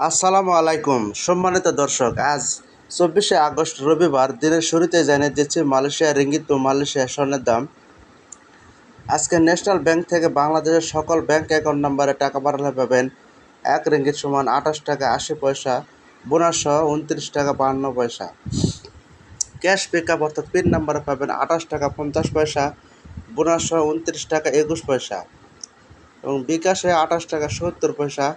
আসসালামু আলাইকুম সম্মানিত দর্শক, আজ 24শে আগস্ট রবিবার। দিনের শুরুতে জানিয়ে দিচ্ছি মালয়েশিয়া রিঙ্গিত ও মালয়েশিয়া স্বর্ণের দাম। আজকে ন্যাশনাল ব্যাংক থেকে বাংলাদেশের সকল ব্যাংক অ্যাকাউন্ট নম্বরে টাকা পাঠালে পাবেন 1 রিঙ্গিত সমান 28 টাকা 80 পয়সা, বোনাস সহ 29 টাকা 52 পয়সা। ক্যাশ পিকআপ অর্থাৎ পিন নাম্বারে পাবেন 28 টাকা 50 পয়সা, বোনাস সহ 29 টাকা 21 পয়সা, এবং বিকাশে 28 টাকা 70 পয়সা,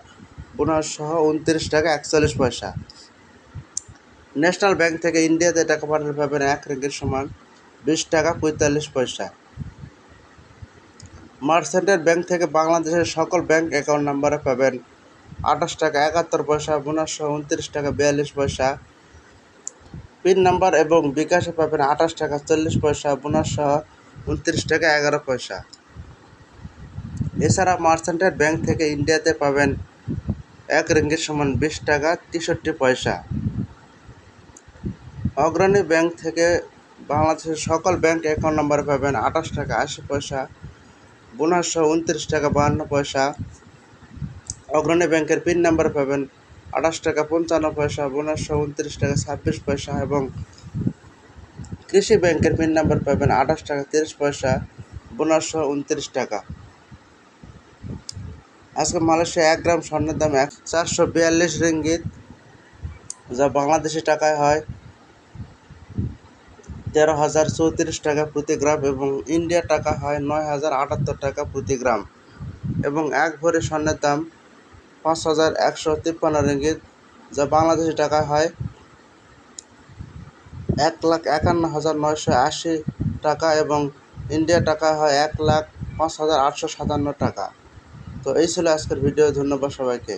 বোনাস সহ 29 টাকা 41 পয়সা। ন্যাশনাল ব্যাংক থেকে ইন্ডিয়াতে টাকা পাঠালে পাবেন 1 রিঙ্গিত সমান 20 টাকা 45 পয়সা। মার্চেন্টের ব্যাংক থেকে বাংলাদেশের সকল ব্যাংক অ্যাকাউন্ট নম্বরে পাবেন 28 টাকা 71 পয়সা, বোনাস সহ 29 টাকা 42 পয়সা। পিন নাম্বার এবং বিকাশে পাবেন 28 টাকা 40 পয়সা, বোনাস সহ 29 টাকা 11 পয়সা। এছাড়া মার্চেন্টের ব্যাংক থেকে ইন্ডিয়াতে পাবেন 1 রিঙ্গিত সমান 20 টাকা 63 পয়সা। অগ্রণী ব্যাংক থেকে বাংলাদেশের সকল ব্যাংক অ্যাকাউন্ট নম্বরে পাবেন 28 টাকা 80 পয়সা, বোনাস সহ 29 টাকা 52 পয়সা। অগ্রণী ব্যাংকের পিন নাম্বারে পাবেন 28 টাকা 55 পয়সা, বোনাস সহ 29 টাকা 26 পয়সা, এবং কৃষি ব্যাংকের পিন নাম্বার পাবেন 28 টাকা 30 পয়সা, বোনাস সহ 29 টাকা। আজকে মালয়েশিয়া 1 গ্রাম স্বর্ণের দাম 442 রিঙ্গিত, যা বাংলাদেশি টাকায় হয় 13,034 টাকা প্রতি গ্রাম, এবং ইন্ডিয়া টাকা হয় 9,078 টাকা প্রতি গ্রাম, এবং 1 ভরি স্বর্ণের দাম 5,153 রিঙ্গিত, যা বাংলাদেশি টাকা হয় 1,51,980 টাকা, এবং ইন্ডিয়া টাকা হয় 1,05,857 টাকা। তো এই ছিল আজকের ভিডিও। ধন্যবাদ সবাইকে।